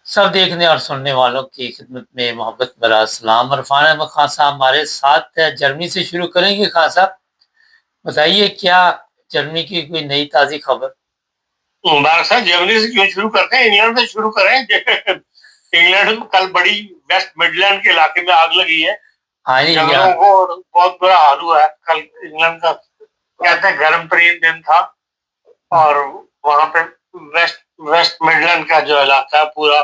سب دیکھنے اور سننے والوں کی خدمت میں محبت بھرا السلام۔ عرفان احمد خان صاحب ہمارے ساتھ ہے۔ جرمنی سے شروع کریں گے۔ خان صاحب بتائیے کیا جرمنی کی کوئی نئی تازی خبر؟ مبارک صاحب جرمنی سے کیوں شروع کرتے ہیں، انگلینڈ سے شروع کریں۔ انگلینڈ میں کل بڑی ویسٹ مڈلینڈ کے علاقے میں آگ لگی ہے، جنگلوں کو بہت برا حال ہوا ہے۔ کل انگلینڈ کا کہتے ہیں گرم ترین دن تھا، اور وہاں پہ ویسٹ مڈلینڈ کا جو علاقہ ہے پورا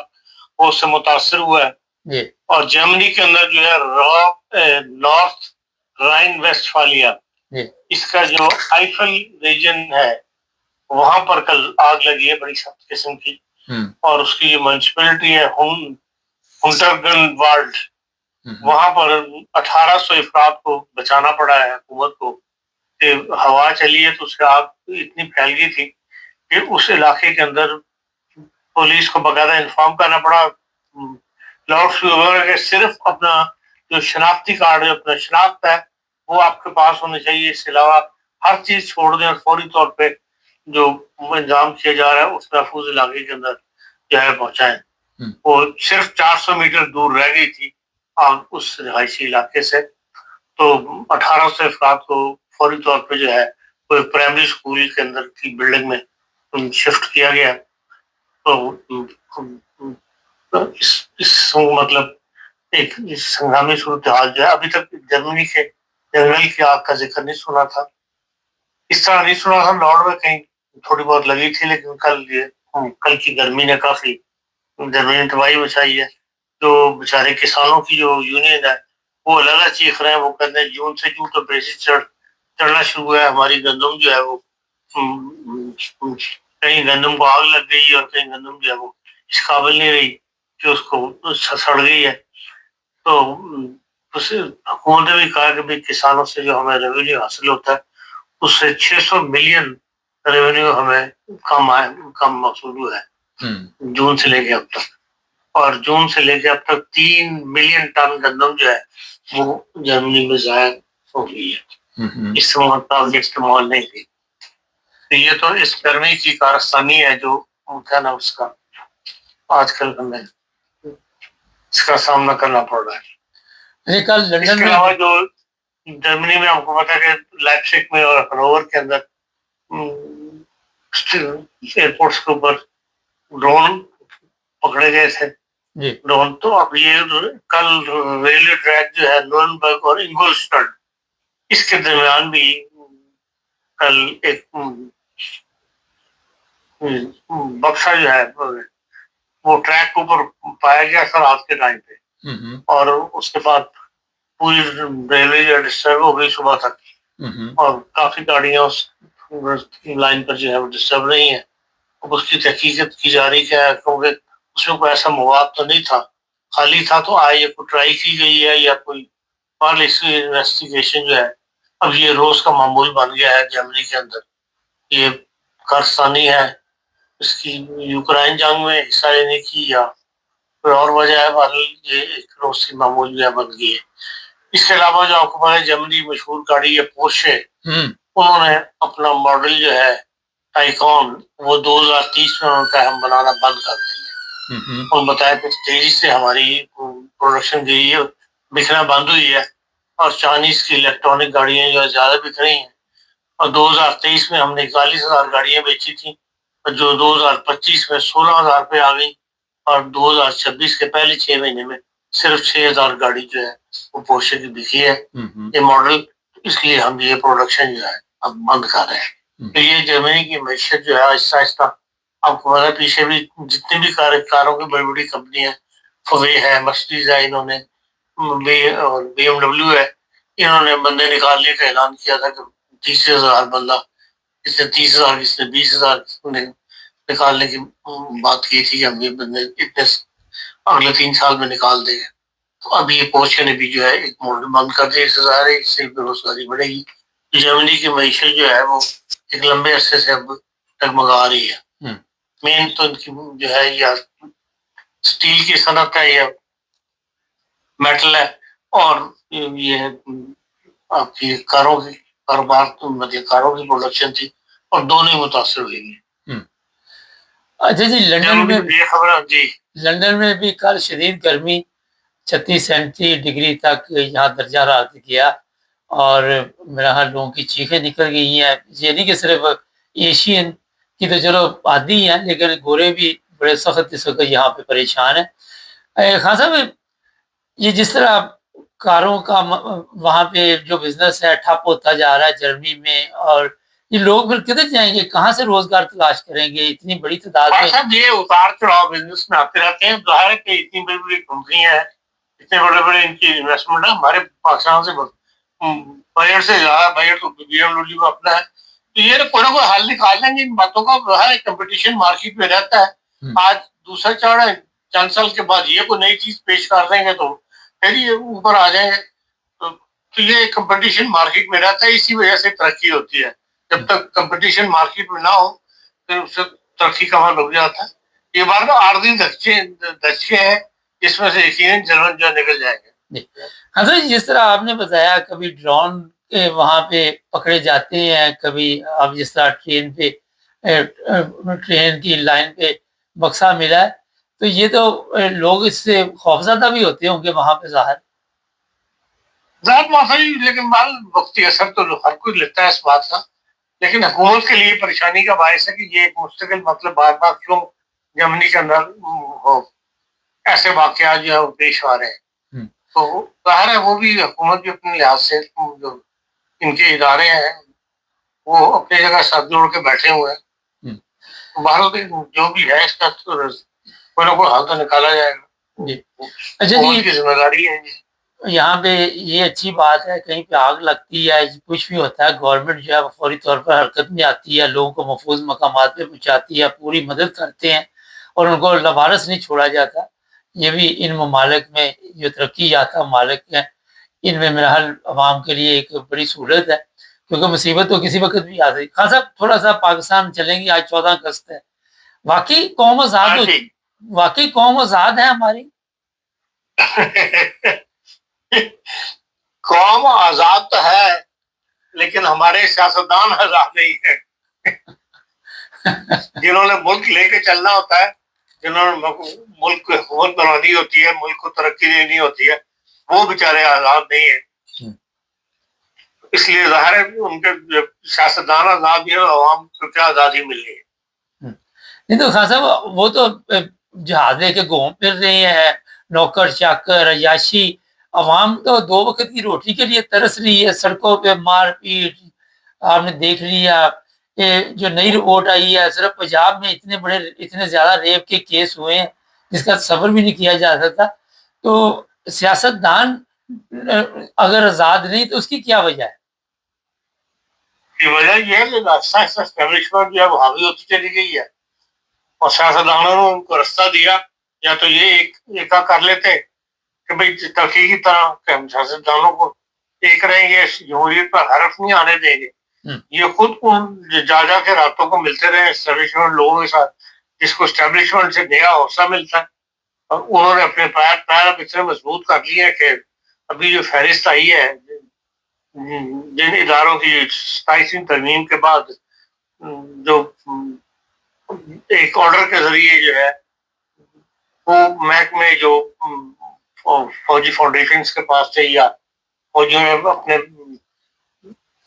وہ اس سے متاثر ہوا ہے۔ اور جرمنی کے اندر جو ہے نارتھ رائن ویسٹفالیا، اس کا جو آئیفل ریجن ہے وہاں پر کل آگ لگی ہے بڑی سخت قسم کی، اور اس کی جو میونسپلٹی ہے ہنٹرگن والڈ، وہاں پر 1800 افراد کو بچانا پڑا ہے حکومت کو، کہ ہوا چلی ہے تو اس سے آگ اتنی پھیل گئی تھی کہ اس علاقے کے اندر پولیس کو باقاعدہ انفارم کرنا پڑا، لاؤڈ اسپیکر کے صرف اپنا جو شناختی کارڈ ہے، اپنا شناخت ہے وہ آپ کے پاس ہونا چاہیے، اس کے علاوہ ہر چیز چھوڑ دیں اور فوری طور پہ جو انتظام کیا جا رہا ہے اس محفوظ علاقے کے اندر جو ہے پہنچائیں۔ وہ صرف 400 میٹر دور رہ گئی تھی آگ اس رہائشی علاقے سے، تو 1800 افراد کو فوری طور پہ جو ہے کوئی پرائمری اسکول کے اندر کی بلڈنگ میں شفٹ کیا گیا۔ تو اس مطلب ایک ہنگامی صورتحال جو ہے، ابھی تک جرمنی کے جنگل کی آگ کا ذکر نہیں سنا تھا، اس طرح نہیں سنا تھا۔ نارڈ میں کہیں تھوڑی بہت لگی تھی، لیکن کل کی گرمی نے کافی جرمنی میں تباہی مچائی ہے۔ جو بیچارے کسانوں کی جو یونین ہے وہ الگ چیخ رہے ہیں، وہ کہتے ہیں جون سے جو ٹمپریچر چڑھنا شروع ہوا ہے، ہماری گندم جو ہے وہ کہیں گندم کو آگ لگ گئی اور کہیں گندم جو ہے وہ اس قابل نہیں رہی کہ اس کو سڑ گئی ہے۔ تو حکومت نے بھی کہا کہ بھی کسانوں سے جو ہمیں ریونیو حاصل ہوتا ہے اس سے 600 ملین ریونیو ہمیں کم موصول ہوا ہے جون سے لے کے اب تک، اور جون سے لے کے اب تک 3 ملین ٹن گندم جو ہے وہ جرمنی میں ضائع ہو گئی ہے، اس مطابق استعمال نہیں کی۔ تو یہ تو اس گرمی کی کارستانی ہے جو کیا نا اس کا آج کل ہمیں اس کا سامنا کرنا پڑ رہا ہے۔ اس کے علاوہ جو جرمنی میں آپ کو پتا ہے کہ لائپزگ میں اور ہنوور کے اندر ایئرپورٹس کے اوپر ڈرون پکڑے گئے تھے ڈرون۔ تو اب یہ کل ریلوے ٹریک جو ہے نورنبرگ اور انگولسٹڈ، اس کے درمیان بھی کل ایک بکسا جو ہے وہ ٹریک کے اوپر پایا گیا تھا رات کے ٹائم پہ، اور اس کے بعد پوری ریلوے جو ڈسٹرب ہو گئی صبح تک، اور کافی گاڑیاں اس لائن پر جو ہے وہ ڈسٹرب نہیں ہے۔ اب اس کی تحقیقت کی جا رہی ہے، کیونکہ اس میں کوئی ایسا مواد تو نہیں تھا، خالی تھا، تو آئے کوئی ٹرائی کی گئی ہے یا کوئی پالیسی انویسٹیگیشن جو ہے اب یہ روز کا معمول بن گیا ہے جرمنی کے اندر۔ یہ کارستانی ہے اس کی یوکرائن جنگ میں حصہ لینے کی یا کوئی اور وجہ ہے، یہ ایک روز کی معمول جو ہے بن گئی ہے۔ اس کے علاوہ جو آپ کو پتا ہے جرمنی مشہور گاڑی ہے پورشے، انہوں نے اپنا ماڈل جو ہے ٹائیکون وہ 2030 میں ان کا ہم بنانا بند کر دیں گے۔ انہوں نے بتایا کہ تیزی سے ہماری پروڈکشن جو ہے بکنا بند ہوئی ہے، اور چائنیز کی الیکٹرانک گاڑیاں جو زیادہ بک رہی ہیں، اور 2023 میں ہم نے 41,000 گاڑیاں بیچی تھیں، اور جو 2025 میں 16,000 پہ آ گئی، اور 2026 کے پہلے 6 مہینے میں صرف 6,000 گاڑی جو ہے وہ پورشے کی بکی ہے یہ ماڈل، اس لیے ہم یہ پروڈکشن جو ہے اب بند کر رہے ہیں۔ تو یہ جرمنی کی معیشت جو ہے آہستہ آہستہ، آپ کو پتا ہے پیچھے بھی جتنی بھی کاروں کی بڑی بڑی کمپنی ہیں، فوے ہے، مرسڈیز ہے، انہوں نے بی ایم ڈبلیو ہے، انہوں نے بندے نکالنے کا اعلان کیا تھا کہ 30,000 بندہ، اس نے 30,000، اس نے 20,000 نکالنے کی بات کی تھی کہ ہم یہ بندے اتنے اگلے 3 سال میں نکال دیں گے۔ تو اب یہ پورشے نے بھی جو ہے ایک ماڈل بند کر دیا، اس سے ظاہر ہے اس سے بے روزگاری بڑھے گی۔ جرمنی کی معیشت جو ہے وہ ایک لمبے عرصے سے اب ڈگمگا رہی ہے۔ مین تو ان کی جو ہے یا اسٹیل کی صنعت ہے یا میٹل ہے، اور یہ آپ کی کاروں کی کاروبار مطلب کاروں کی پروڈکشن تھی، اور دونوں ہی متاثر ہوئی ہیں۔ اچھا جی، جی لندن میں بھی کل شدید گرمی 36 سینٹی ڈگری تک یہاں درجہ حرارت گیا اور میرا حال لوگوں کی چیخیں نکل گئی ہیں. یہ نہیں کہ صرف ایشین کی تو چلو عادی ہیں، لیکن گورے بھی بڑے سخت اس وقت یہاں پہ پریشان ہیں. خان صاحب، یہ جس طرح کاروں کا وہاں پہ جو بزنس ہے ٹھپ ہوتا جا رہا ہے جرمنی میں، اور یہ لوگ پھر کدھر جائیں گے، کہاں سے روزگار تلاش کریں گے اتنی بڑی تعداد میں؟ یہ اتار چڑھاؤ بزنس میں آتے رہتے ہیں. ظاہر ہے کہ اتنی بڑی بڑی کمپنیاں ہیں، اتنے بڑے بڑے ان کی انویسٹمنٹ ہے. ہمارے پاکستان سے بجٹ سے زیادہ بجٹ تو بی ایم ڈبلیو کا اپنا ہے. تو یہ کوئی نہ کوئی حل نکال لیں گے ان باتوں کا. کمپٹیشن مارکیٹ میں رہتا ہے. آج دوسرا چڑھ ہے، چند سال کے بعد یہ کوئی نئی چیز پیش کر دیں گے تو پھر یہ اوپر آ جائیں گے. تو یہ کمپٹیشن مارکیٹ میں رہتا ہے، اسی وجہ سے ترقی ہوتی ہے. جب تک کمپٹیشن مارکیٹ میں نہ ہو پھر اس سے ترقی کا وہاں رک جاتا ہے. یہ بار عارضی دھچکے ہیں، اس میں سے یقیناً جرمن جو نکل جائیں گے. حضرت جس طرح آپ نے بتایا کبھی ڈرون وہاں پہ پکڑے جاتے ہیں، کبھی اب جس طرح ٹرین کی لائن پہ بکسا ملا ہے، تو یہ تو لوگ اس سے خوفزدہ بھی ہوتے ہوں گے وہاں پہ ظاہر معافی. لیکن وقتی اثر تو ہر کوئی لیتا ہے اس بات کا. لیکن حکومت کے لیے پریشانی کا باعث ہے کہ یہ ایک مستقل مطلب بار بار کیوں جرمنی کے اندر ہو ایسے واقعات جو ہے پیش آ رہے ہیں. تو ظاہر ہے وہ بھی حکومت بھی اپنے لحاظ سے جو ان کے ادارے ہیں وہ اپنی جگہ ساتھ جوڑ کے بیٹھے ہوئے ہیں. بھارت جو بھی ہے اس کا کوئی نہ کوئی حل تو نکالا جائے گا. اچھا جی، کی ذمہ داری ہے. یہاں پہ یہ اچھی بات ہے، کہیں پہ آگ لگتی ہے کچھ بھی ہوتا ہے گورنمنٹ جو ہے فوری طور پر حرکت میں آتی ہے، لوگوں کو محفوظ مقامات پہ پہنچاتی ہے، پوری مدد کرتے ہیں اور ان کو لوارث نہیں چھوڑا جاتا. یہ بھی ان ممالک میں جو ترقی یافتہ ممالک ہیں ان میں میرا حال عوام کے لیے ایک بڑی سہولت ہے، کیونکہ مصیبت تو کسی وقت بھی آ سکتی. خان صاحب تھوڑا سا پاکستان چلیں گے. آج 14 اگست ہے. واقعی قوم آزاد ہے ہماری؟ قوم آزاد تو ہے لیکن ہمارے سیاستدان آزاد نہیں ہیں. جنہوں نے ملک لے کے چلنا ہوتا ہے، جنہوں نے ملک کو حکومت بنانی ہوتی ہے، ملک کو ترقی دینی ہوتی ہے، وہ بیچارے آزاد نہیں ہیں. اس لیے ظاہر ہے ان کے سیاستدان آزاد ہیں، عوام کو کیا آزادی مل رہی ہے. نہیں تو خان صاحب وہ تو جہاز لے کے گھوم پھر رہے ہیں، نوکر چاکر عیاشی. عوام تو 2 وقت کی روٹی کے لیے ترس رہی ہے. سڑکوں پہ مار پیٹ آپ نے دیکھ لیا. جو نئی رپورٹ آئی ہے صرف پنجاب میں اتنے زیادہ ریپ کے کیس ہوئے ہیں جس کا صبر بھی نہیں کیا جا سکتا. تو سیاست دان اگر آزاد نہیں تو اس کی کیا وجہ ہے؟ وجہ یہ ہے کہ اسٹیبلشمنٹ جو ہے وہ حاوی ہوتی چلی گئی ہے اور سیاستدانوں نے ان کو رستہ دیا. یا تو یہ ایک کر لیتے کہ بھائی ترقی کی طرح کہ ہم سیاستدانوں کو ایک رہیں گے، جمہوریت پر حرف نہیں آنے دیں گے. یہ خود جا کے راتوں کو ملتے رہے اسٹیبلشمنٹ لوگوں کے ساتھ، جس کو اسٹیبلشمنٹ سے نیا حوصلہ ملتا ہے. اور انہوں نے اپنے پیر اب اتنے مضبوط کر لیے ہیں کہ ابھی جو فہرست آئی ہے جن اداروں کی 27ویں ترمیم کے بعد جو ایک آرڈر کے ذریعے جو ہے وہ محکمے جو فوجی فاؤنڈیشنز کے پاس تھے یا فوجیوں نے اپنے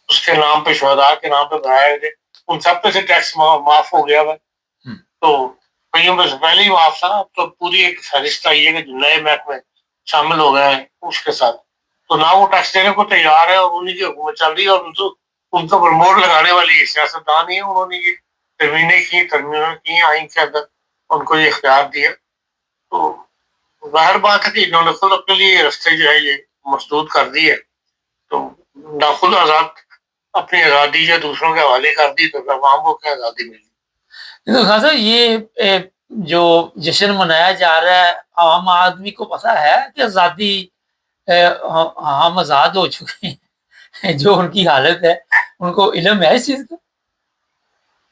اس کے نام پہ شہداء کے نام پہ بنائے تھے، ان سب پہ سے ٹیکس معاف ہو گیا ہے. تو کئیوں میں سے پہلے ہی معاف تھا. تو پوری ایک فہرست آئی ہے کہ جو نئے محکمے شامل ہو گئے ہیں اس کے ساتھ، تو نہ وہ ٹیکس دینے کو تیار ہے اور انہیں کی حکومت چل رہی ہے. اور ان کو پرموٹ لگانے والی سیاستدان ہی ہیں. انہوں نے یہ ترمیمیں کی آئین کے اندر، ان کو یہ اختیار دیا. تو ظاہر بات ہے کہ انہوں نے خود اپنے لیے رستے جو ہے یہ مسدود کر دی ہے. تو نہ خود آزاد اپنی آزادی یا دوسروں کے حوالے کر دی تو عوام کو کیا آزادی ملی. تو خان صاحب یہ جو جشن منایا جا رہا ہے عام آدمی کو پتہ ہے کہ آزادی ہم آزاد ہو چکے ہیں؟ جو ان کی حالت ہے ان کو علم ہے اس چیز کا؟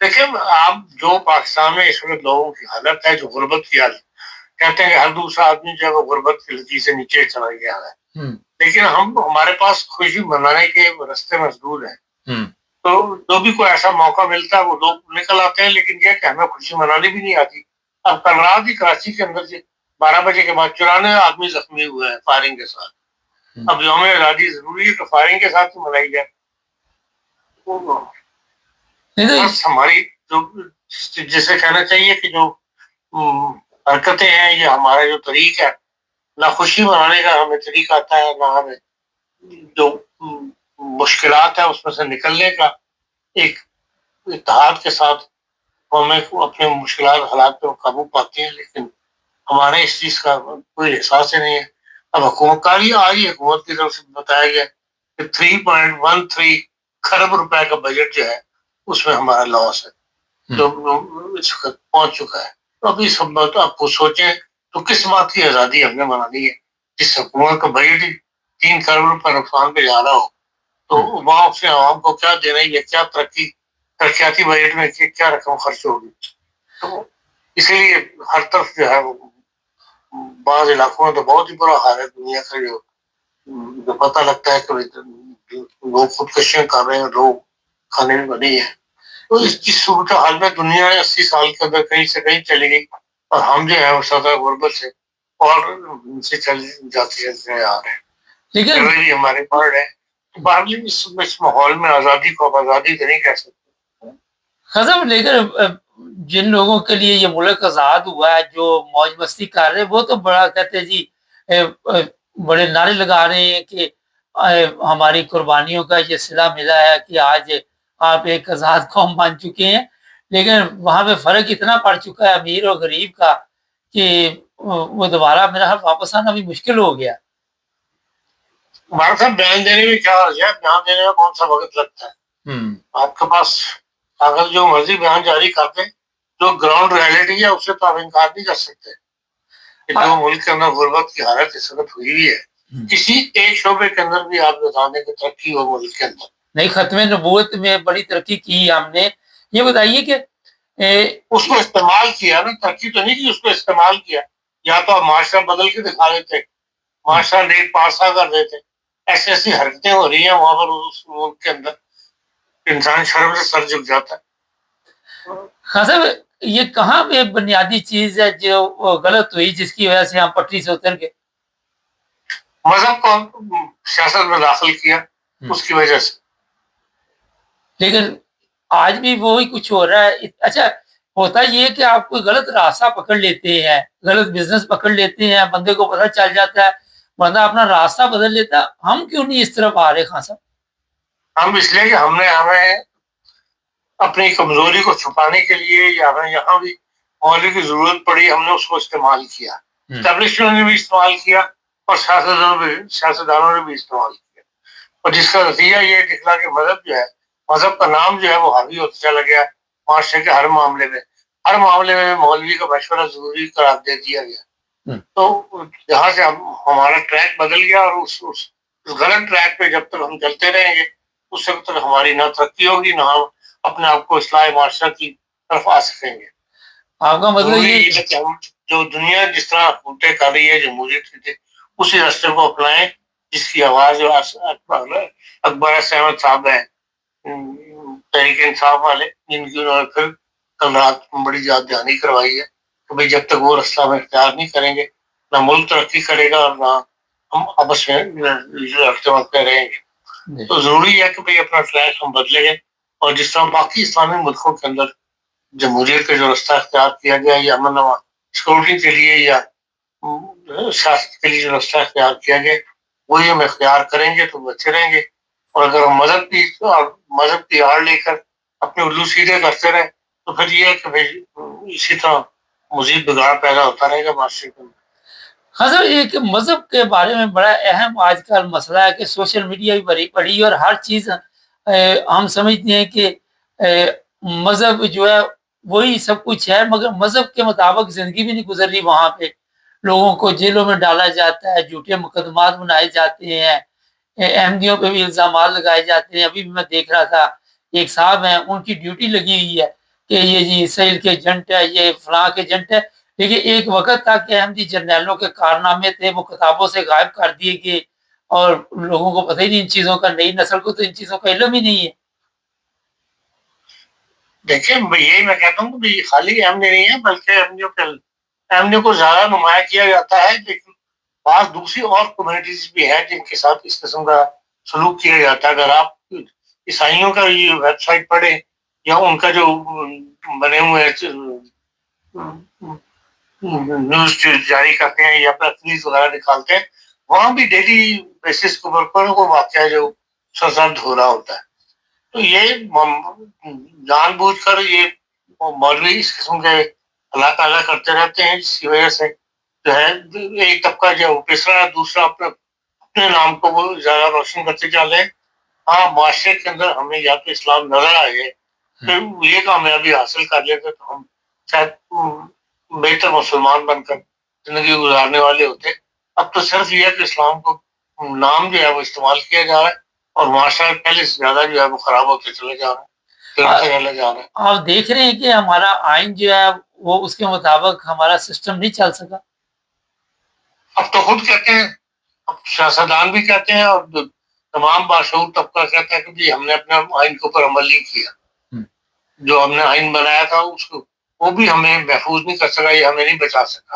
دیکھیں آپ جو پاکستان میں اس وقت لوگوں کی حالت ہے، جو غربت کی حالت، کہتے ہیں کہ ہر دوسرا آدمی جو ہے وہ غربت کی لکیر سے نیچے چلا گیا ہے. لیکن ہمارے پاس خوشی منانے کے رستے مسدود ہیں. تو جو بھی کوئی ایسا موقع ملتا ہے وہ لوگ نکل آتے ہیں، لیکن یہ کہ ہمیں خوشی منانی بھی نہیں آتی. اب کل رات ہی کراچی کے اندر 12 بجے کے بعد 94 آدمی زخمی ہوئے ہیں فائرنگ کے ساتھ. اب یوم آزادی ضروری ہے تو فائرنگ کے ساتھ ہی منائی جائے. بس ہماری جو جسے کہنا چاہیے کہ جو حرکتیں ہیں، یہ ہمارا جو طریقہ ہے، نہ خوشی منانے کا ہمیں طریقہ آتا ہے، نہ ہمیں جو مشکلات ہیں اس میں سے نکلنے کا ایک اتحاد کے ساتھ ہمیں اپنے مشکلات حالات پہ قابو پاتے ہیں. لیکن ہمارے اس چیز کا کوئی احساس ہی نہیں ہے. اب حکومت کاری آج حکومت کی طرف سے بتایا گیا کہ 3.13 کھرب روپے کا بجٹ جو ہے اس میں ہمارا لاس ہے جو اس وقت پہنچ چکا ہے. تو ابھی سب بات آپ کو سوچیں تو کس بات کی آزادی ہم نے منانی ہے جس حکومت کا بجٹ ہی 3 کروڑ روپے نقصان پہ جا رہا ہو. تو وہاں سے عوام کو کیا دینا ہے، کیا ترقیاتی بجٹ میں کیا رقم خرچ ہوگی. تو اسی لیے ہر طرف جو ہے وہ بعض علاقوں میں تو بہت ہی برا حال ہے. دنیا کا جو پتہ لگتا ہے کہ لوگ خودکشیاں کر رہے ہیں، لوگ کھانے میں بنی ہے. تو اس کی صورتحال میں دنیا 80 سال کے اندر کہیں سے کہیں چلی گئی اور ہم جو ہے وہ سطح غربت سے اور ان سے چل جاتے آ رہے ہیں. لیکن ہمارے پاس ہے باہرلی اس ماحول میں آزادی کو آزادی تو نہیں کہہ سکتے. خزم لیکن جن لوگوں کے لیے یہ ملک آزاد ہوا ہے، جو موج مستی کر رہے ہیں، وہ تو بڑا کہتے ہیں جی بڑے نعرے لگا رہے ہیں کہ ہماری قربانیوں کا یہ صلہ ملا ہے کہ آج آپ ایک آزاد قوم بن چکے ہیں. لیکن وہاں پہ فرق اتنا پڑ چکا ہے امیر اور غریب کا کہ وہ دوبارہ میرا واپس آنا بھی مشکل ہو گیا. ہمارا صاحب بیان دینے میں کیا ہے، بیان دینے میں کون سا وقت لگتا ہے. آپ کے پاس اگر جو مرضی بیان جاری کر دیں، جو گراؤنڈ ریئلٹی ہے اس سے تو آپ انکار نہیں کر سکتے کہ جو ملک کے اندر غربت کی حالت اس وقت ہوئی ہے، کسی ایک شعبے کے اندر بھی آپ بتانے کی ترقی ہو ملک کے اندر نہیں. ختم نبوت میں بڑی ترقی کی ہم نے. یہ بتائیے کہ اس کو استعمال کیا نا، ترقی تو نہیں کی، اس کو استعمال کیا. یا تو آپ معاشرہ بدل کے دکھا دیتے، معاشرہ ریٹ پاسا کر دیتے. ایسی حرکتیں ہو رہی ہیں وہاں پر اس ملک کے اندر انسان شرم سے سر جھک جاتا ہے. ہاں صاحب، یہ کہاں پہ بنیادی چیز ہے جو غلط ہوئی جس کی وجہ سے ہم پٹری سے اتر گئے؟ مذہب کو سیاست میں داخل کیا اس کی وجہ سے. لیکن آج بھی وہی کچھ ہو رہا ہے. اچھا ہوتا یہ کہ آپ کوئی غلط راستہ پکڑ لیتے ہیں، غلط بزنس پکڑ لیتے ہیں، بندے کو پتہ چل جاتا ہے، بندہ اپنا راستہ بدل لیتا ہے. ہم کیوں نہیں اس طرف آ رہے خان صاحب؟ ہم اس لیے کہ ہمیں اپنی کمزوری کو چھپانے کے لیے یا ہمیں یہاں بھی مولوی کی ضرورت پڑی، ہم نے اس کو استعمال کیا. اسٹیبلشمنٹ نے بھی استعمال کیا اور سیاستدانوں نے بھی استعمال کیا. اور جس کا نتیجہ یہ نکلا کہ مذہب جو ہے، مذہب کا نام جو ہے وہ حاوی ہوتا چلا گیا معاشرے کے ہر معاملے میں مولوی کا مشورہ ضروری قرار دے دیا گیا. تو جہاں سے ہمارا ٹریک بدل گیا اور اس غلط ٹریک پہ جب تک ہم چلتے رہیں گے اس وقت تک ہماری نہ ترقی ہوگی، نہ ہم اپنے آپ کو اصلاح معاشرہ کی طرف آ سکیں گے. آپ کا مطلب یہ ہے کہ ہم جو دنیا جس طرح حکومتیں کر رہی ہے جمہوریت کی اسی راستے کو اپنائیں جس کی آواز اکبر احمد صاحب ہیں، تحریک انصاف والے، جن کی انہوں نے پھر کل رات بڑی یاد دہانی کروائی ہے کہ بھائی جب تک وہ راستہ ہم اختیار نہیں کریں گے نہ ملک ترقی کرے گا اور نہ ہم آپس میں رہتے رہیں گے. تو ضروری ہے کہ بھائی اپنا ٹریک ہم بدلیں گے اور جس طرح باقی اسلامی ملکوں کے اندر جمہوریت کا جو راستہ اختیار کیا گیا یا امن و سیکورٹی کے لیے یا سیاست کے لیے جو راستہ اختیار کیا گیا وہی ہم اختیار کریں گے تو اچھے رہیں گے. اور اگر ہم مذہب کی آڑ لے کر اپنے الو سیدھے کرتے رہے تو پھر یہ ہے کہ بھائی اسی طرح مزید بگاڑ پیدا ہوتا رہے گا معاشرے کے اندر. حضرت ایک مذہب کے بارے میں بڑا اہم آج کل مسئلہ ہے کہ سوشل میڈیا بھی بڑی پڑی اور ہر چیز ہم سمجھتے ہیں کہ مذہب جو ہے وہی سب کچھ ہے، مگر مذہب کے مطابق زندگی بھی نہیں گزر رہی. وہاں پہ لوگوں کو جیلوں میں ڈالا جاتا ہے، جھوٹے مقدمات بنائے جاتے ہیں، احمدیوں پہ بھی الزامات لگائے جاتے ہیں. ابھی بھی میں دیکھ رہا تھا ایک صاحب ہیں، ان کی ڈیوٹی لگی ہوئی ہے کہ یہ جی اسرائیل کے ایجنٹ ہے، یہ فلاں کے ایجنٹ ہے. لیکن ایک وقت تھا کہ احمدی جرنیلوں کے کارنامے تھے وہ کتابوں سے غائب کر دیے گئے اور لوگوں کو پتہ ہی نہیں ان چیزوں کا، نئی نسل کو تو ان چیزوں کا علم ہی نہیں ہے. دیکھیں یہی میں کہتا ہوں کہ خالی ایم ڈی نہیں ہے بلکہ ایم ڈی کو زیادہ نمایاں کیا جاتا ہے، لیکن بعض دوسری اور کمیونٹیز بھی ہیں جن کے ساتھ اس قسم کا سلوک کیا جاتا ہے. اگر آپ عیسائیوں کا یہ ویب سائٹ پڑھیں یا ان کا جو بنے ہوئے نیوز جاری کرتے ہیں یا پریس وغیرہ نکالتے ہیں، وہاں بھی ڈیلی بیسس کے اوپر کوئی واقعہ جو سرزد ہو رہا ہوتا ہے. تو یہ جان بوجھ کر یہ مولوی اس قسم کے حالات پیدا کرتے رہتے ہیں، جس کی وجہ سے جو ہے ایک طبقہ جو پسرا ہے، دوسرا اپنے نام کو وہ زیادہ روشن کرتے چل رہے ہیں. ہاں معاشرے کے اندر ہمیں یا تو اسلام نظر آ جائے پھر یہ کامیابی حاصل کر لیتے تو ہم شاید بہتر مسلمان بن کر زندگی گزارنے والے ہوتے. اب تو صرف یہ ہے کہ اسلام کو نام جو ہے وہ استعمال کیا جا رہا ہے اور معاشرہ پہلے سے زیادہ جو ہے وہ خراب ہوتے چلے جا رہا ہے. آپ دیکھ رہے ہیں کہ ہمارا آئین جو ہے وہ اس کے مطابق ہمارا سسٹم نہیں چل سکا. اب تو خود کہتے ہیں، اب سیاستدان بھی کہتے ہیں اور تمام باشعور طبقہ کہتا ہے کہ ہم نے اپنے آئین کے اوپر عمل نہیں کیا. جو ہم نے آئین بنایا تھا اس کو وہ بھی ہمیں محفوظ نہیں کر سکا، یہ ہمیں نہیں بچا سکا.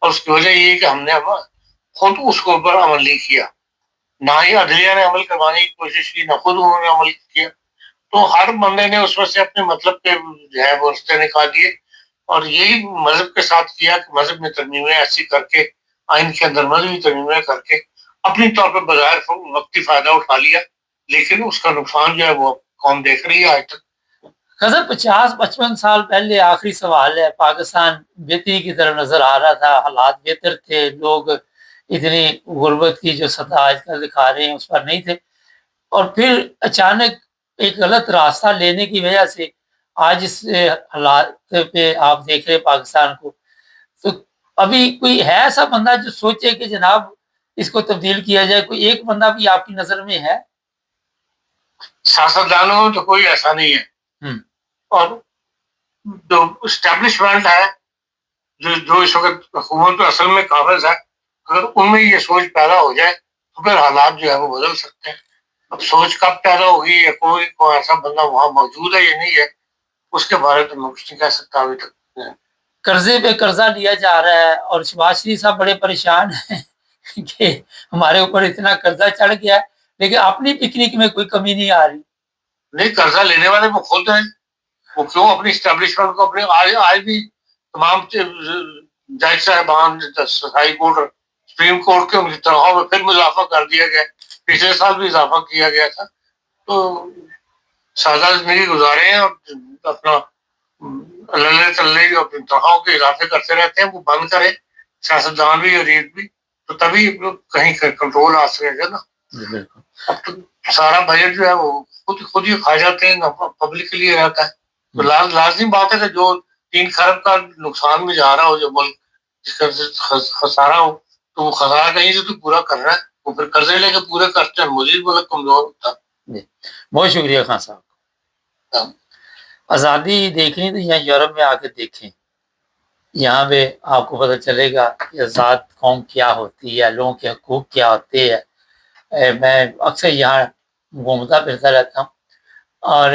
اور اس کی وجہ یہ کہ ہم نے خود اس کے اوپر عمل نہیں کیا. نہ ہی عدلیہ نے عمل کروانے کی کوشش کی، نہ خود انہوں نے عمل کیا. تو ہر بندے نے اس وقت سے اپنے مطلب کے جو ہے وہ رستے نکال دیے اور یہی مذہب کے ساتھ کیا کہ مذہب نے ترمیمیں ایسی کر کے آئین کے اندر مذہبی ترمیمیں کر کے اپنی طور پہ بظاہر وقتی فائدہ اٹھا لیا، لیکن اس کا نقصان جو ہے وہ قوم دیکھ رہی ہے آج تک. حضرت 50-55 سال پہلے آخری سوال ہے، پاکستان بہتری کی طرف نظر آ رہا تھا، حالات بہتر تھے، لوگ اتنی غربت کی جو سطح آج کل دکھا رہے ہیں اس پر نہیں تھے، اور پھر اچانک ایک غلط راستہ لینے کی وجہ سے آج اس حالات پہ آپ دیکھ رہے پاکستان کو. تو ابھی کوئی ہے ایسا بندہ جو سوچے کہ جناب اس کو تبدیل کیا جائے؟ کوئی ایک بندہ بھی آپ کی نظر میں ہے؟ سیاستدانوں میں تو کوئی ایسا نہیں ہے، اور جو اسٹیبلشمنٹ ہے جو اس وقت حکومت اصل میں قابض ہے، اگر ان میں یہ سوچ پیدا ہو جائے تو پھر حالات جو ہے وہ بدل سکتے ہیں. اب سوچ کب پیدا ہوگی یا کوئی ایسا بندہ وہاں موجود ہے یا نہیں ہے، اس کے بارے میں میں کچھ نہیں کہہ سکتا ابھی تک. قرضے پہ قرضہ لیا جا رہا ہے اور شہباز شریف صاحب بڑے پریشان ہیں کہ ہمارے اوپر اتنا قرضہ چڑھ گیا ہے لیکن اپنی پکنک میں کوئی کمی نہیں آ رہی. نہیں، قرضہ لینے والے وہ خود ہیں، وہ کیوں اپنی اسٹیبلشمنٹ کو اپنے آج بھی تمام جج صاحبان ہائی کورٹ سپریم کورٹ کے ان کی تنخواہوں میں پھر اضافہ کر دیا گیا. پچھلے سال بھی اضافہ کیا گیا تھا. تو سادہ زندگی گزارے ہیں اور اپنا اللہ چل اپنی تنخواہوں کے اضافے کرتے رہتے ہیں. وہ بند کرے سیاستدان بھی اور ریت بھی، تو تبھی کہیں کنٹرول آ سکے گا نا. اب تو سارا بجٹ جو ہے وہ خود ہی کھا جاتے ہیں، پبلک کے لیے رہتا ہے. تو لازمی بات ہے کہ جو 3 کھرب کا نقصان میں جا رہا ہو جو ملک، جس کا خسارہ ہو، تو وہ خسارہ کہیں سے تو پورا کر رہا ہے، وہ پھر قرضے لے کے پورے کرتے ہیں، مزید ملک کمزور ہوتا ہے. بہت شکریہ خان صاحب. آزادی دیکھنی تو یہاں یورپ میں آ کے دیکھیں، یہاں پہ آپ کو پتہ چلے گا کہ آزاد قوم کیا ہوتی ہے، لوگوں کے حقوق کیا ہوتے ہیں. میں اکثر یہاں گھومتا پھرتا رہتا ہوں اور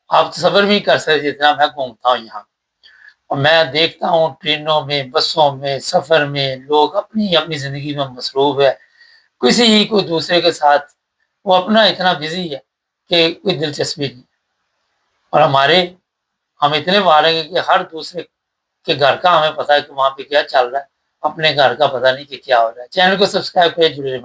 آپ تصور بھی کر سکتے جتنا میں گھومتا ہوں یہاں، اور میں دیکھتا ہوں ٹرینوں میں، بسوں میں، سفر میں لوگ اپنی زندگی میں مصروف ہے، کسی کوئی دوسرے کے ساتھ وہ اپنا اتنا بزی ہے کہ کوئی دلچسپی نہیں. اور ہم اتنے ماریں گے کہ ہر دوسرے کے گھر کا ہمیں پتہ ہے کہ وہاں پہ کیا چل رہا ہے، اپنے گھر کا پتہ نہیں کہ کیا ہو رہا ہے. چینل کو سبسکرائب کریں، جڑے رہیں.